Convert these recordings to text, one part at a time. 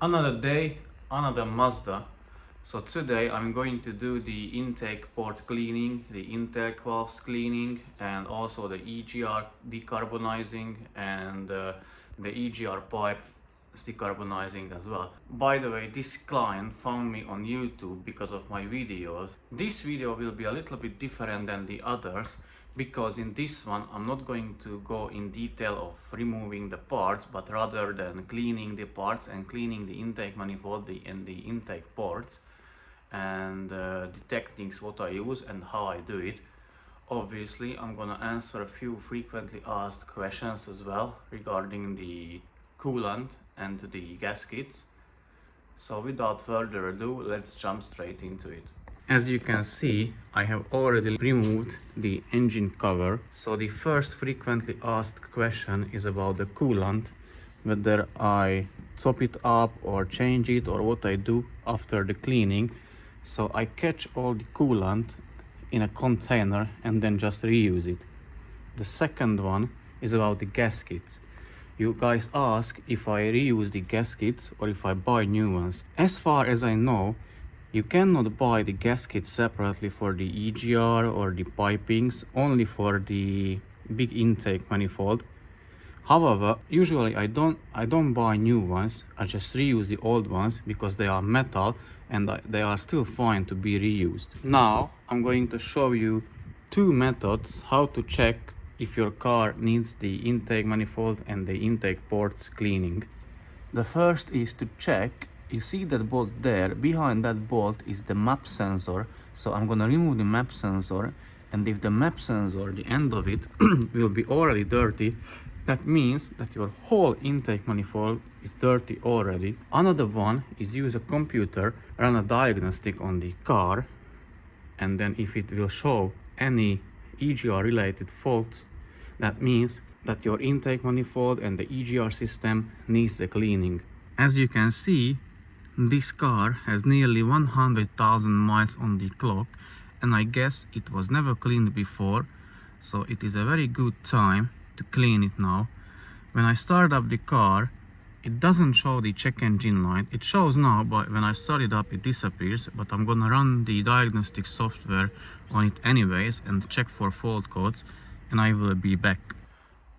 Another day, another Mazda. So today I'm going to do the intake port cleaning, the intake valves cleaning, and also the EGR decarbonizing and the EGR pipe decarbonizing as well. By the way, this client found me on YouTube because of my videos. This video will be a little bit different than the others because in this one I'm not going to go in detail of removing the parts, but rather than cleaning the parts and cleaning the intake manifold and the intake ports and the techniques what I use and how I do it. Obviously I'm gonna answer a few frequently asked questions as well regarding the coolant and the gaskets. So without further ado, let's jump straight into it. As you can see, I have already removed the engine cover. So the first frequently asked question is about the coolant, whether I top it up or change it or what I do after the cleaning. So I catch all the coolant in a container and then just reuse it. The second one is about the gaskets. You guys ask if I reuse the gaskets or if I buy new ones. As far as I know, you cannot buy the gaskets separately for the EGR or the pipings, only for the big intake manifold. However, usually I don't buy new ones. I just reuse the old ones because they are metal and they are still fine to be reused. Now I'm going to show you two methods how to check if your car needs the intake manifold and the intake ports cleaning. The first is to check. You see that bolt there? Behind that bolt is the map sensor. So I'm gonna remove the map sensor, and if the map sensor, the end of it, will be already dirty, that means that your whole intake manifold is dirty already. Another one is use a computer, run a diagnostic on the car, and then if it will show any EGR related faults, that means that your intake manifold and the EGR system needs the cleaning. As you can see, this car has nearly 100,000 miles on the clock, and I guess it was never cleaned before, so it is a very good time to clean it now. When I start up the car, it doesn't show the check engine light. It shows now, but when I start it up it disappears, but I'm gonna run the diagnostic software on it anyways and check for fault codes, and I will be back.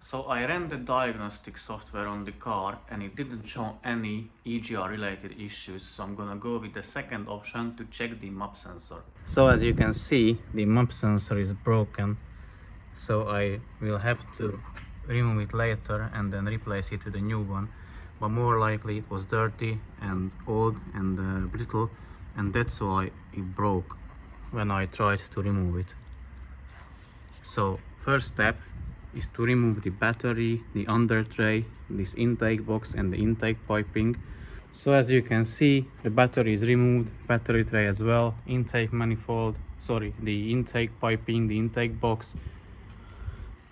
So I ran the diagnostic software on the car and it didn't show any EGR related issues, so I'm gonna go with the second option to check the map sensor. So as you can see, the map sensor is broken, so I will have to remove it later and then replace it with a new one, but more likely it was dirty and old and brittle, and that's why it broke when I tried to remove it. So first step is to remove the battery, the under tray, this intake box and the intake piping. So as you can see, the battery is removed, battery tray as well, intake manifold, sorry, the intake piping, the intake box,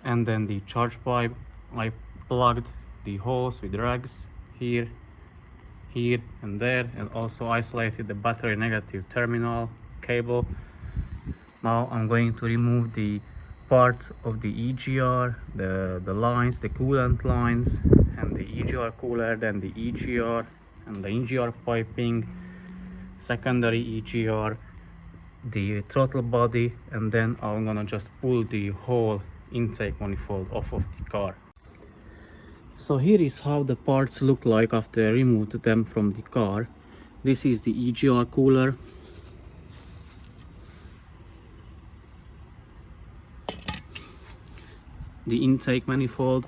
and then the charge pipe. I plugged the holes with rags here, here and there, and also isolated the battery negative terminal cable. Now I'm going to remove the parts of the EGR, the lines, the coolant lines, and the EGR cooler, then the EGR and the EGR piping, secondary EGR, the throttle body, and then I'm gonna just pull the whole intake manifold off of the car. So here is how the parts look like after I removed them from the car. This is the EGR cooler. The intake manifold,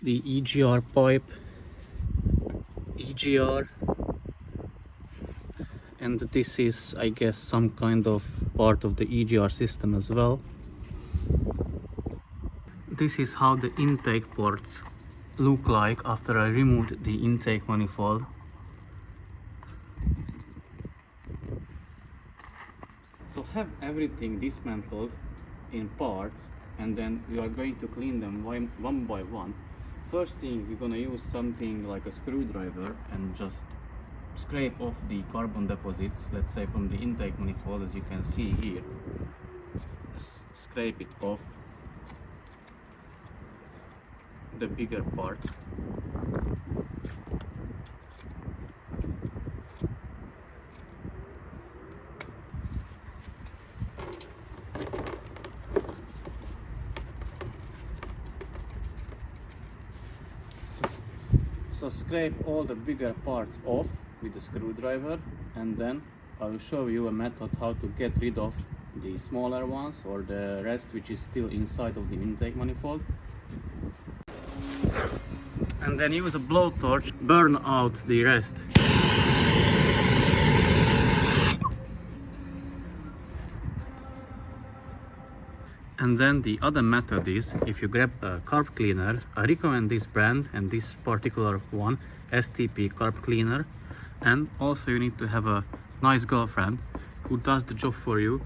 the EGR pipe, EGR, and this is, I guess, some kind of part of the EGR system as well. This is how the intake ports look like after I removed the intake manifold. So have everything dismantled in parts, and then we are going to clean them one by one. First thing, we're gonna use something like a screwdriver and just scrape off the carbon deposits, let's say from the intake manifold, as you can see here. Scrape it off, the bigger part. So scrape all the bigger parts off with the screwdriver, and then I will show you a method how to get rid of the smaller ones or the rest which is still inside of the intake manifold. And then use a blowtorch, burn out the rest. And then the other method is, if you grab a carb cleaner, I recommend this brand and this particular one, STP carb cleaner. And also you need to have a nice girlfriend who does the job for you,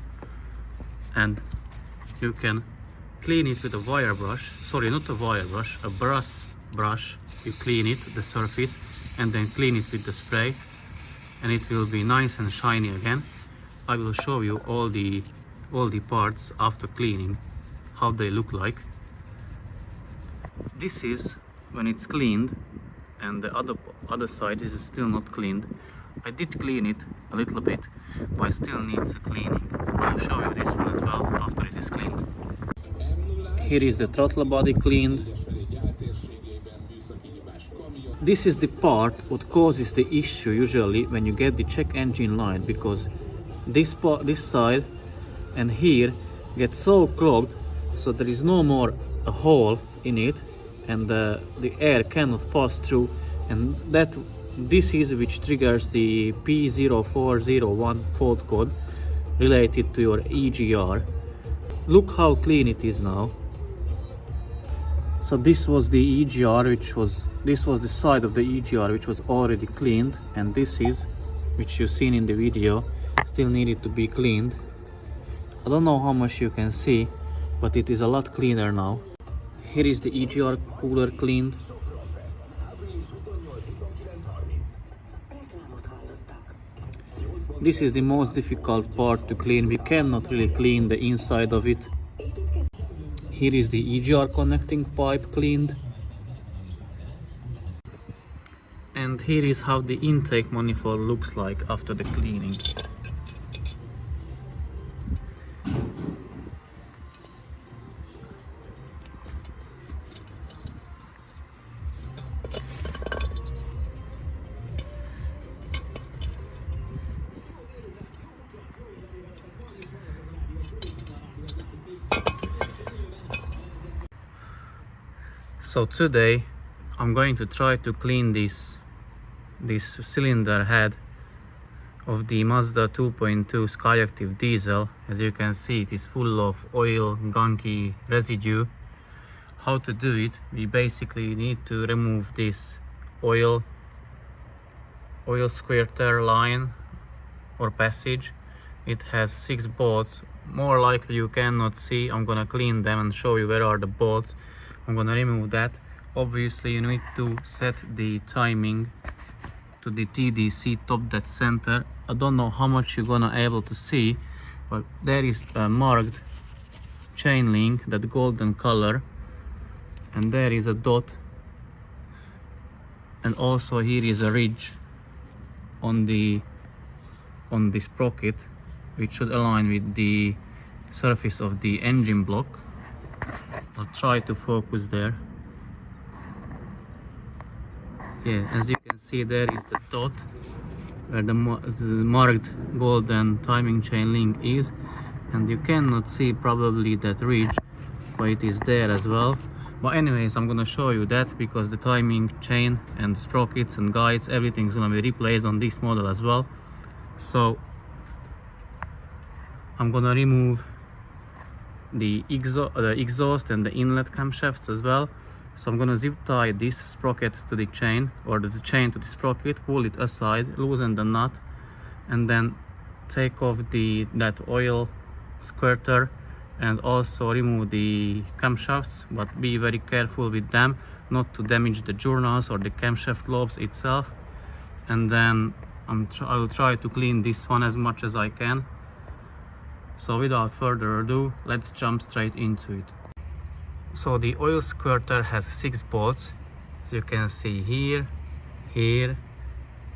and you can clean it with a wire brush, sorry, not a wire brush, a brass brush. You clean it, the surface, and then clean it with the spray, and it will be nice and shiny again. I will show you all the parts after cleaning, how they look like. This is when it's cleaned, and the other side is still not cleaned. I did clean it a little bit, but it still needs a cleaning. I'll show you this one as well after it is cleaned. Here is the throttle body cleaned. This is the part what causes the issue usually when you get the check engine light, because this side and here get so clogged, so there is no more a hole in it, and the air cannot pass through, and this is which triggers the P0401 fault code related to your EGR. Look how clean it is now. So this was the EGR, this was the side of the EGR which was already cleaned, and this is, which you've seen in the video, still needed to be cleaned. I don't know how much you can see, but it is a lot cleaner now. Here is the EGR cooler cleaned. This is the most difficult part to clean. We cannot really clean the inside of it. Here is the EGR connecting pipe cleaned. And here is how the intake manifold looks like after the cleaning. So today I'm going to try to clean this cylinder head of the Mazda 2.2 Skyactiv diesel. As you can see, it is full of oil, gunky residue. How to do it? We basically need to remove this oil squirter line or passage. It has 6 bolts. More likely you cannot see. I'm gonna clean them and show you where are the bolts. I'm gonna remove that. Obviously you need to set the timing to the TDC top dead center. I don't know how much you're gonna able to see, but there is a marked chain link, that golden color, and there is a dot, and also here is a ridge on the sprocket, which should align with the surface of the engine block. I'll try to focus there. Yeah, as you can see, there is the dot where the marked golden timing chain link is, and you cannot see probably that ridge, but it is there as well. But anyways, I'm gonna show you that, because the timing chain and the sprockets and guides, everything's gonna be replaced on this model as well. So I'm gonna remove the exhaust and the inlet camshafts as well. So I'm gonna zip tie this sprocket to the chain, or the chain to the sprocket, pull it aside, loosen the nut, and then take off that oil squirter, and also remove the camshafts, but be very careful with them not to damage the journals or the camshaft lobes itself. And then I will try to clean this one as much as I can. So without further ado, let's jump straight into it. So the oil squirter has 6 bolts, as you can see here,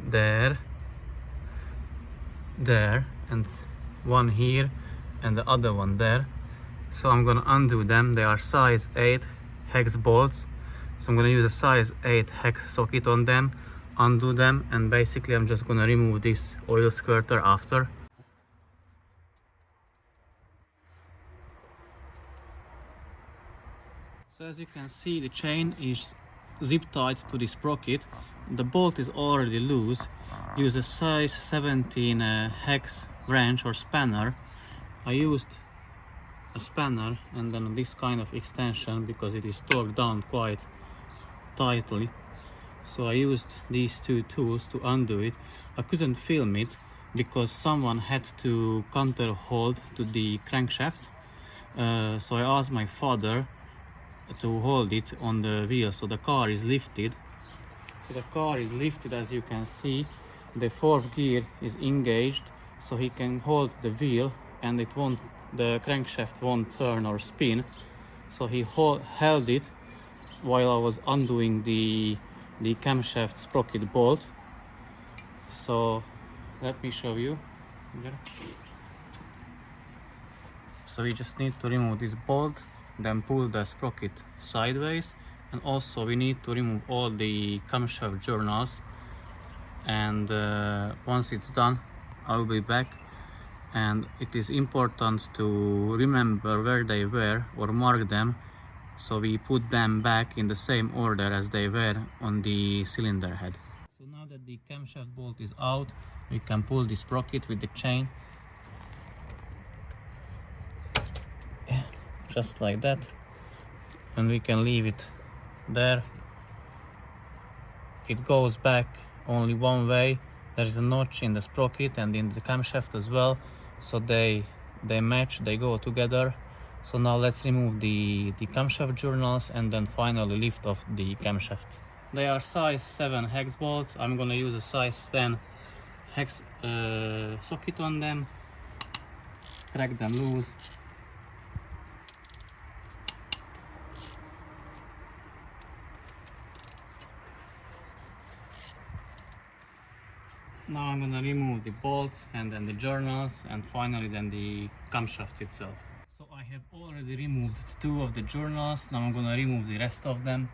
there, and one here and the other one there. So I'm gonna undo them. They are size 8 hex bolts, so I'm gonna use a size 8 hex socket on them, undo them, and basically I'm just gonna remove this oil squirter after. So as you can see, the chain is zip tied to this sprocket. The bolt is already loose. Use a size 17 hex wrench or spanner. I used a spanner and then this kind of extension because it is torqued down quite tightly. So I used these two tools to undo it. I couldn't film it because someone had to counter hold to the crankshaft. So I asked my father to hold it on the wheel, so the car is lifted. So the car is lifted, as you can see. The 4th gear is engaged, so he can hold the wheel and the crankshaft won't turn or spin. So he held it while I was undoing the camshaft sprocket bolt. So let me show you here. So we just need to remove this bolt, then pull the sprocket sideways, and also we need to remove all the camshaft journals. And once it's done, I'll be back. And it is important to remember where they were or mark them, so we put them back in the same order as they were on the cylinder head. So now that the camshaft bolt is out, we can pull the sprocket with the chain, just like that, and we can leave it there. It goes back only one way. There is a notch in the sprocket and in the camshaft as well, so they match, they go together. So now let's remove the camshaft journals and then finally lift off the camshaft. They are size 7 hex bolts. I'm gonna use a size 10 hex socket on them, crack them loose. Now I'm gonna remove the bolts and then the journals and finally then the camshaft itself. So I have already removed 2 of the journals. Now I'm gonna remove the rest of them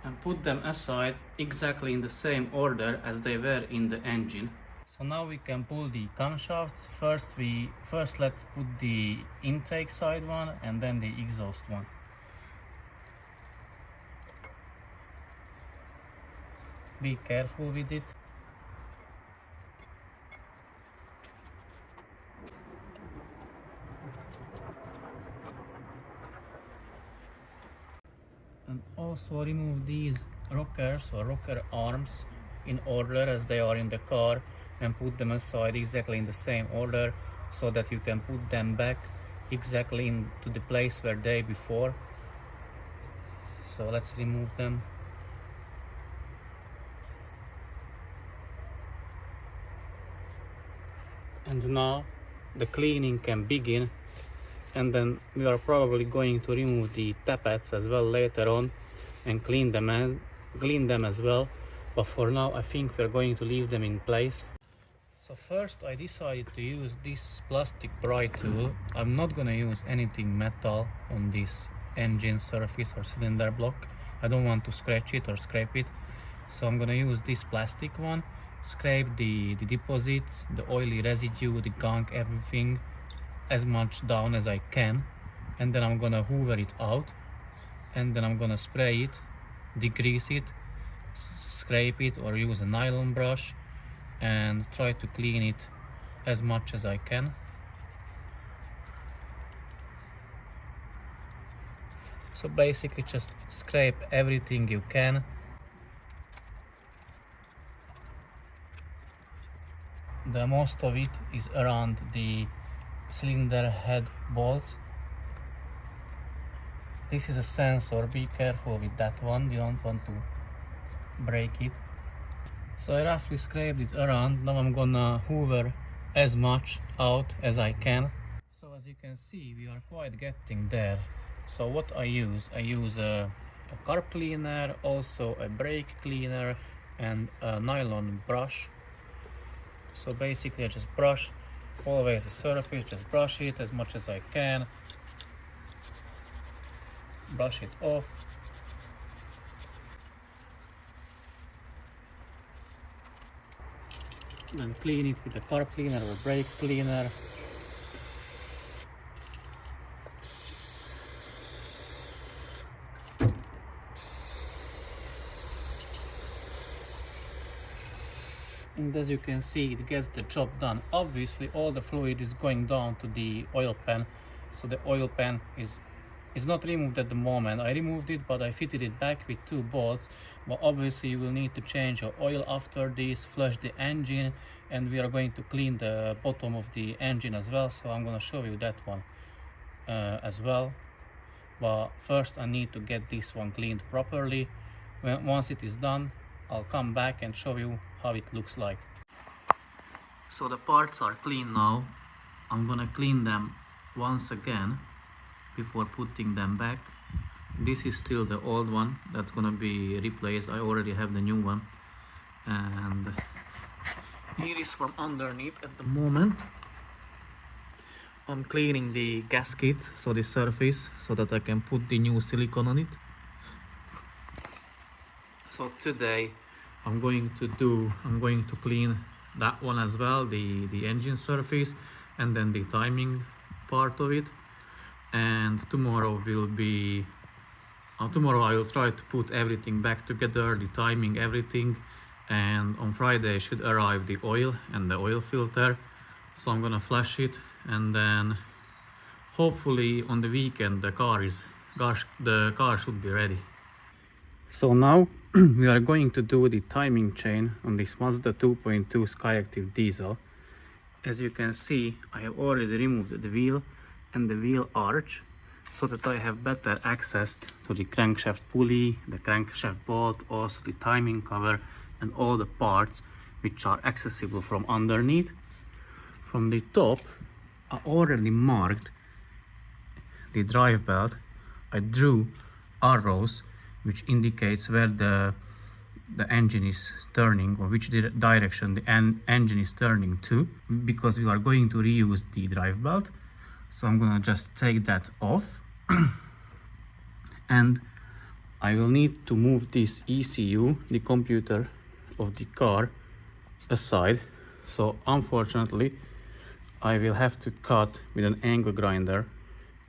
and put them aside exactly in the same order as they were in the engine. So now we can pull the camshafts. First let's put the intake side one and then the exhaust one. Be careful with it. And also remove these rockers or rocker arms in order as they are in the car and put them aside exactly in the same order so that you can put them back exactly into the place where they before. So let's remove them. And now the cleaning can begin, and then we are probably going to remove the tappets as well later on and clean them as well, but for now I think we're going to leave them in place. So first I decided to use this plastic pry tool. I'm not gonna use anything metal on this engine surface or cylinder block. I don't want to scratch it or scrape it, so I'm gonna use this plastic one, scrape the deposits, the oily residue, the gunk, everything as much down as I can, and then I'm gonna hoover it out, and then I'm gonna spray it, degrease it, scrape it, or use a nylon brush and try to clean it as much as I can. So basically just scrape everything you can. The most of it is around the cylinder head bolts. This is a sensor, be careful with that one, you don't want to break it. So I roughly scraped it around. Now I'm gonna hoover as much out as I can. So as you can see, we are quite getting there. So what I use a carb cleaner, also a brake cleaner, and a nylon brush. So basically I just brush always the surface, just brush it as much as I can, brush it off. Then clean it with a carb cleaner or brake cleaner. And as you can see, it gets the job done. Obviously all the fluid is going down to the oil pan, so the oil pan is not removed at the moment. I removed it, but I fitted it back with 2 bolts. But obviously you will need to change your oil after this, flush the engine, and we are going to clean the bottom of the engine as well, so I'm going to show you that one as well. But first I need to get this one cleaned properly. Once it is done, I'll come back and show you how it looks like. So the parts are clean now. I'm gonna clean them once again before putting them back. This is still the old one that's gonna be replaced. I already have the new one, and here is from underneath. At the moment I'm cleaning the gasket, so the surface, so that I can put the new silicone on it. So today I'm going to clean that one as well, the engine surface, and then the timing part of it. And tomorrow I will try to put everything back together, the timing, everything. And on Friday should arrive the oil and the oil filter, so I'm gonna flush it, and then hopefully on the weekend the car should be ready. So now we are going to do the timing chain on this Mazda 2.2 Skyactiv diesel. As you can see, I have already removed the wheel and the wheel arch, so that I have better access to the crankshaft pulley, the crankshaft bolt, also the timing cover, and all the parts which are accessible from underneath. From the top, I already marked the drive belt. I drew arrows which indicates where the engine is turning, or which direction the engine is turning to, because we are going to reuse the drive belt. So I'm gonna just take that off and I will need to move this ECU, the computer of the car, aside. So unfortunately I will have to cut with an angle grinder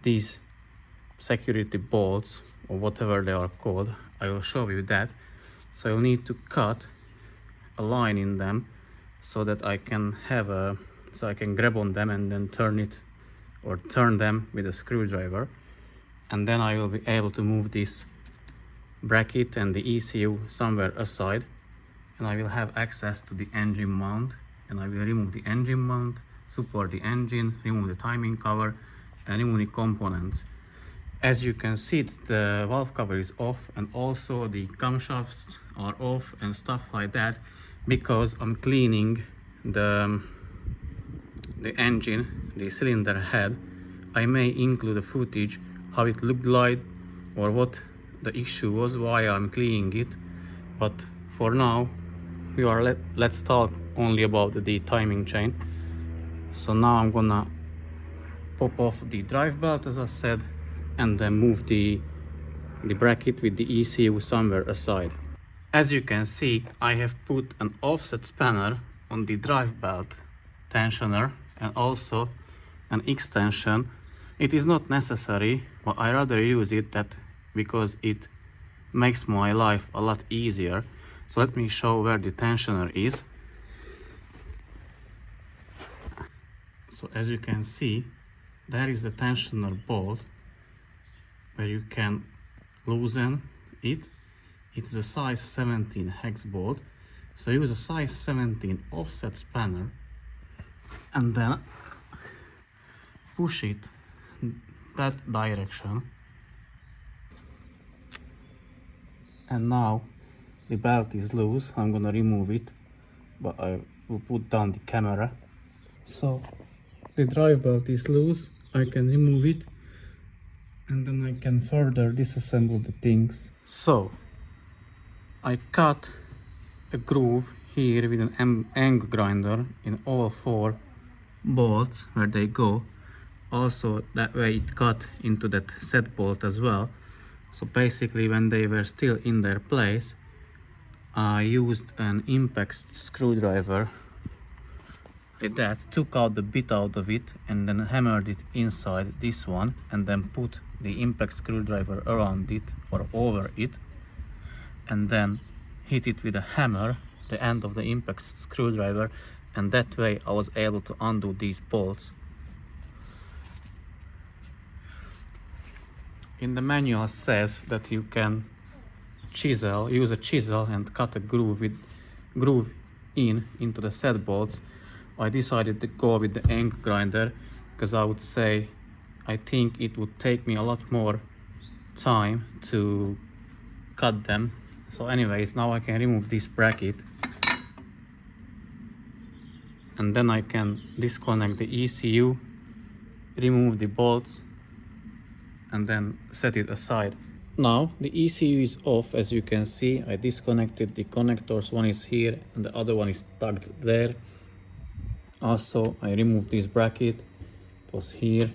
these security bolts, or whatever they are called. I will show you that. So I'll need to cut a line in them so that I can grab on them and then turn them with a screwdriver, and then I will be able to move this bracket and the ECU somewhere aside, and I will have access to the engine mount, and I will remove the engine mount, support the engine, remove the timing cover, and remove the components. As you can see, the valve cover is off, and also the camshafts are off and stuff like that, because I'm cleaning the engine, the cylinder head. I may include a footage how it looked like, or what the issue was, why I'm cleaning it. But for now, let's talk only about the timing chain. So now I'm gonna pop off the drive belt, as I said, and then move the bracket with the ECU somewhere aside. As you can see, I have put an offset spanner on the drive belt tensioner, and also an extension. It is not necessary, but I rather use it because it makes my life a lot easier. So let me show where the tensioner is. So as you can see, there is the tensioner bolt where you can loosen it. It is a size 17 hex bolt, so use a size 17 offset spanner and then push it that direction. And now the belt is loose. I'm gonna remove it, but I will put down the camera. So the drive belt is loose. I can remove it, and then I can further disassemble the things. So I cut a groove here with an angle grinder in all 4 bolts where they go. Also that way it cut into that set bolt as well. So basically when they were still in their place, I used an impact screwdriver with that, took out the bit out of it and then hammered it inside this one, and then put the impact screwdriver around it or over it, and then hit it with a hammer, the end of the impact screwdriver, and that way I was able to undo these bolts. In the manual says that you can use a chisel and cut a groove into the set bolts. I decided to go with the angle grinder because I think it would take me a lot more time to cut them. So anyways, now I can remove this bracket, and then I can disconnect the ECU, remove the bolts, and then set it aside. Now the ECU is off. As you can see, I disconnected the connectors. One is here and the other one is tucked there. Also, I removed this bracket. It was here.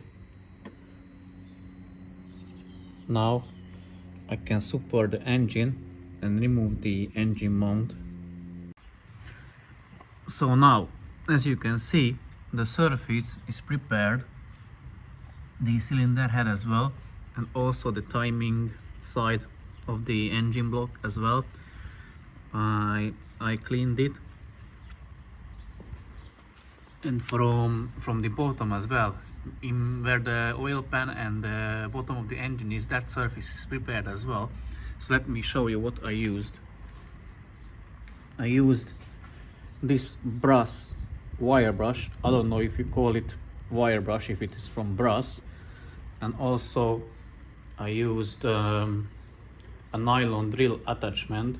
Now I can support the engine and remove the engine mount. So now, as you can see, the surface is prepared, the cylinder head as well, and also the timing side of the engine block as well. I cleaned it, and from the bottom as well, in where the oil pan and the bottom of the engine is, that surface is prepared as well. So let me show you what I used. I used this brass wire brush. I don't know if you call it wire brush, if it is from brass. And also I used a nylon drill attachment.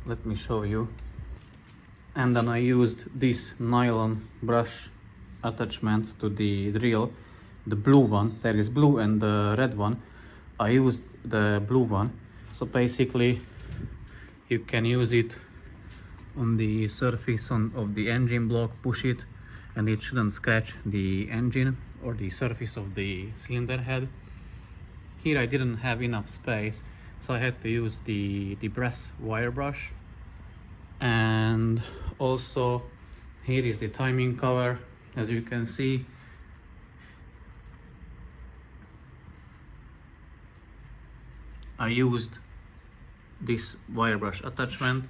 Let me show you. And then I used this nylon brush attachment to the drill, the blue one. There is blue and the red one. I used the blue one. So basically you can use it on the surface of the engine block, push it, and it shouldn't scratch the engine or the surface of the cylinder head. Here I didn't have enough space, so I had to use the brass wire brush. And also here is the timing cover. As you can see, I used this wire brush attachment.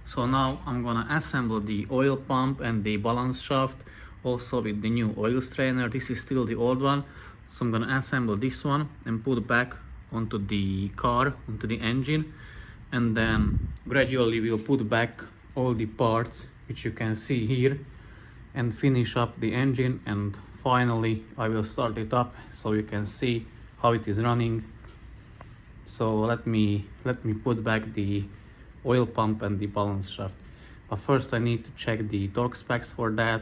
So now I'm gonna assemble the oil pump and the balance shaft, also with the new oil strainer. This is still the old one, so I'm gonna assemble this one and put back onto the car, onto the engine, and then gradually we'll put back all the parts which you can see here and finish up the engine, and finally I will start it up so you can see how it is running. So let me put back the oil pump and the balance shaft. But first I need to check the torque specs for that,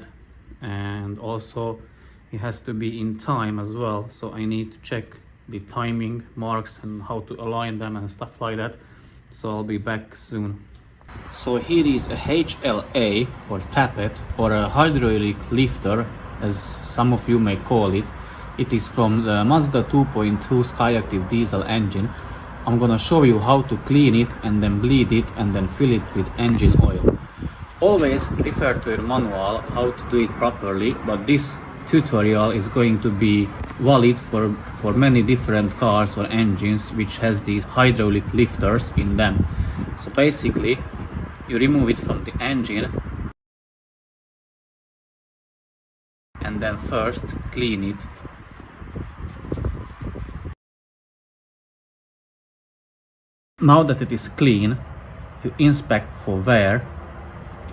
and also it has to be in time as well, so I need to check the timing marks and how to align them and stuff like that. So I'll be back soon. So here is a HLA or tappet, or a hydraulic lifter as some of you may call it. It is from the Mazda 2.2 Skyactiv diesel engine. I'm gonna show you how to clean it and then bleed it and then fill it with engine oil. Always refer to your manual how to do it properly, but this tutorial is going to be valid for many different cars or engines which has these hydraulic lifters in them. So basically you remove it from the engine and then first clean it. Now that it is clean, you inspect for wear.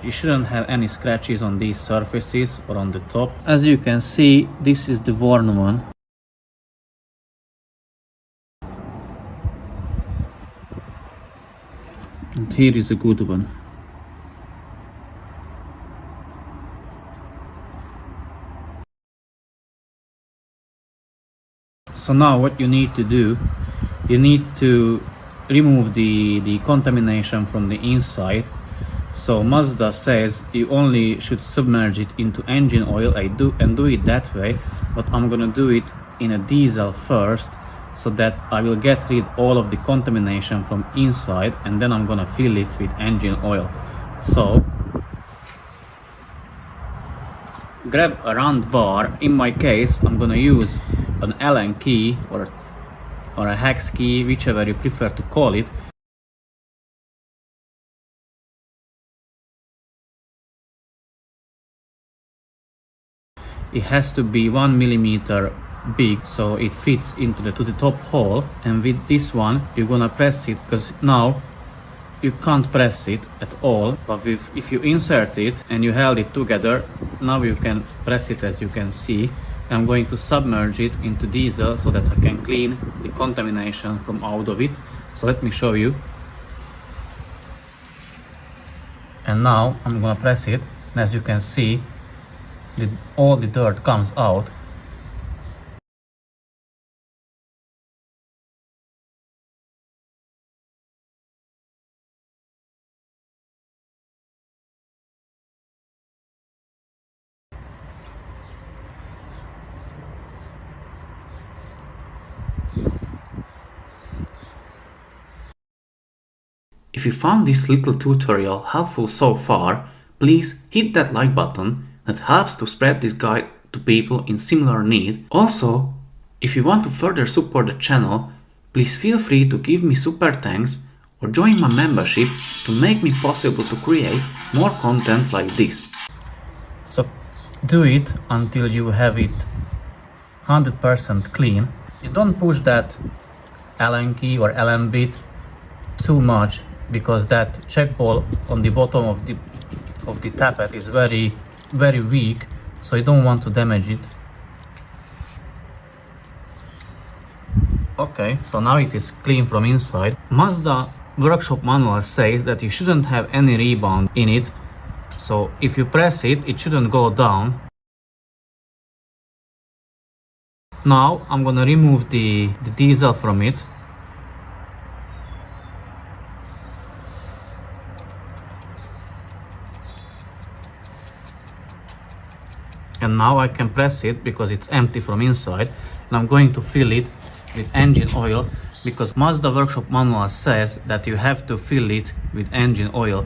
You shouldn't have any scratches on these surfaces or on the top. As you can see, this is the worn one. And here is a good one. So now what you need to do, you need to remove the contamination from the inside. So Mazda says you only should submerge it into engine oil. I do it that way, but I'm gonna do it in a diesel first, so that I will get rid all of the contamination from inside, and then I'm gonna fill it with engine oil. So grab a round bar. In my case, I'm gonna use an Allen key or a hex key, whichever you prefer to call it. It has to be 1 millimeter big, so it fits into the top hole. And with this one, you're gonna press it, because now you can't press it at all. But if you insert it and you held it together, now you can press it, as you can see. I'm going to submerge it into diesel so that I can clean the contamination from out of it. So let me show you. And now I'm gonna press it, and as you can see, all the dirt comes out. If you found this little tutorial helpful so far, please hit that like button. That helps to spread this guide to people in similar need. Also, if you want to further support the channel, please feel free to give me super thanks or join my membership to make me possible to create more content like this. So do it until you have it 100% clean. You don't push that Allen key or Allen bit too much, because that check ball on the bottom of the tappet is very weak, so you don't want to damage it. Okay, so now it is clean from inside. Mazda workshop manual says that you shouldn't have any rebound in it, so if you press it, it shouldn't go down. Now I'm gonna remove the diesel from it. And now I can press it because it's empty from inside, and I'm going to fill it with engine oil, because Mazda workshop manual says that you have to fill it with engine oil.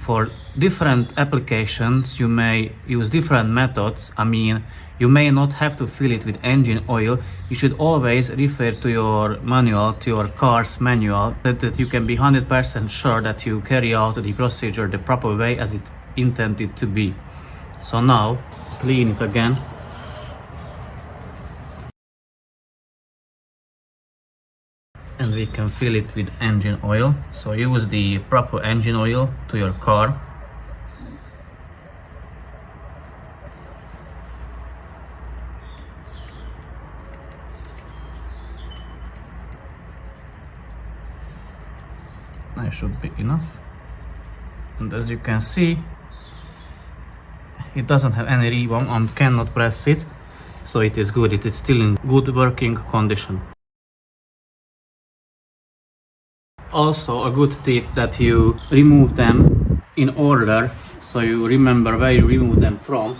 For different applications, you may use different methods. I mean, you may not have to fill it with engine oil. You should always refer to your manual, to your car's manual, that you can be 100% sure that you carry out the procedure the proper way as it intended to be. So now, clean it again. And we can fill it with engine oil. So use the proper engine oil to your car. That should be enough. And as you can see, it doesn't have any rebound and cannot press it, so it is good. It is still in good working condition. Also, a good tip that you remove them in order, so you remember where you remove them from,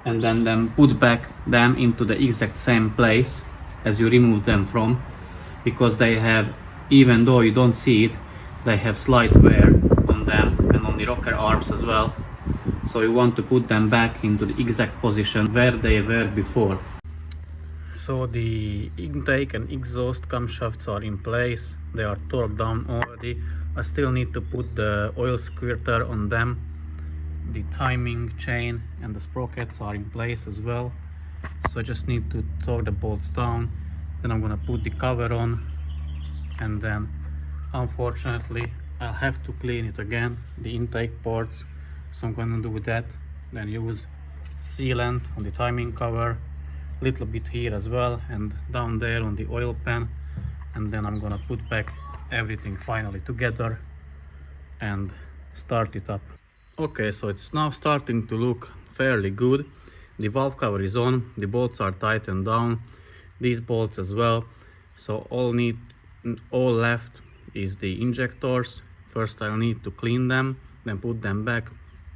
and then put back them into the exact same place as you remove them from, because they have, even though you don't see it, they have slight wear on them and on the rocker arms as well. So you want to put them back into the exact position where they were before. So the intake and exhaust camshafts are in place. They are torqued down already. I still need to put the oil squirter on them. The timing chain and the sprockets are in place as well. So I just need to torque the bolts down. Then I'm gonna put the cover on, and then unfortunately I'll have to clean it again, the intake ports. So I'm gonna do that then use sealant on the timing cover, little bit here as well, and down there on the oil pan, and then I'm gonna put back everything finally together and start it up. Okay, so it's now starting to look fairly good. The valve cover is on, the bolts are tightened down, these bolts as well. So all left is the injectors. First I'll need to clean them, then put them back,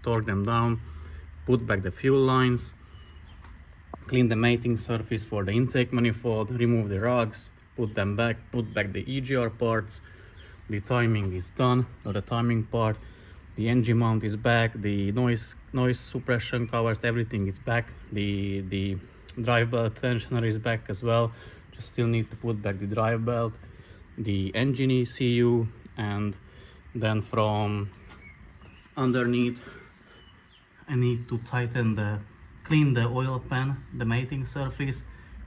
torque them down, put back the fuel lines, clean the mating surface for the intake manifold, remove the rugs, put them back, put back the EGR parts. The timing is done, or the timing part. The engine mount is back, the noise suppression covers, everything is back. The drive belt tensioner is back as well. Just still need to put back the drive belt, the engine ECU, and then from underneath I need to clean the oil pan, the mating surface,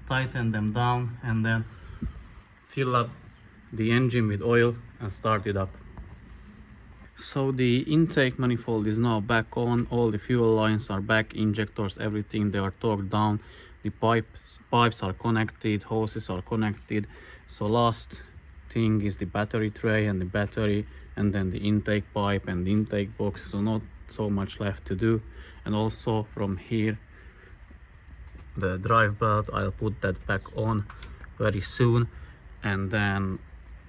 tighten them down, and then fill up the engine with oil and start it up. So the intake manifold is now back on, all the fuel lines are back, injectors, everything, they are torqued down, the pipes are connected, hoses are connected. So last thing is the battery tray and the battery, and then the intake pipe and the intake box, so not so much left to do. And also from here, the drive belt, I'll put that back on very soon. And then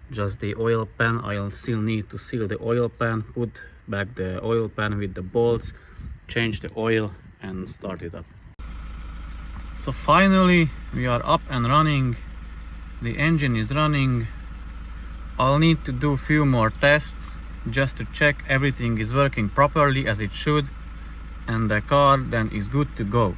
just the oil pan, I'll still need to seal the oil pan, put back the oil pan with the bolts, change the oil and start it up. So finally we are up and running, the engine is running. I'll need to do a few more tests just to check everything is working properly as it should, and the car then is good to go.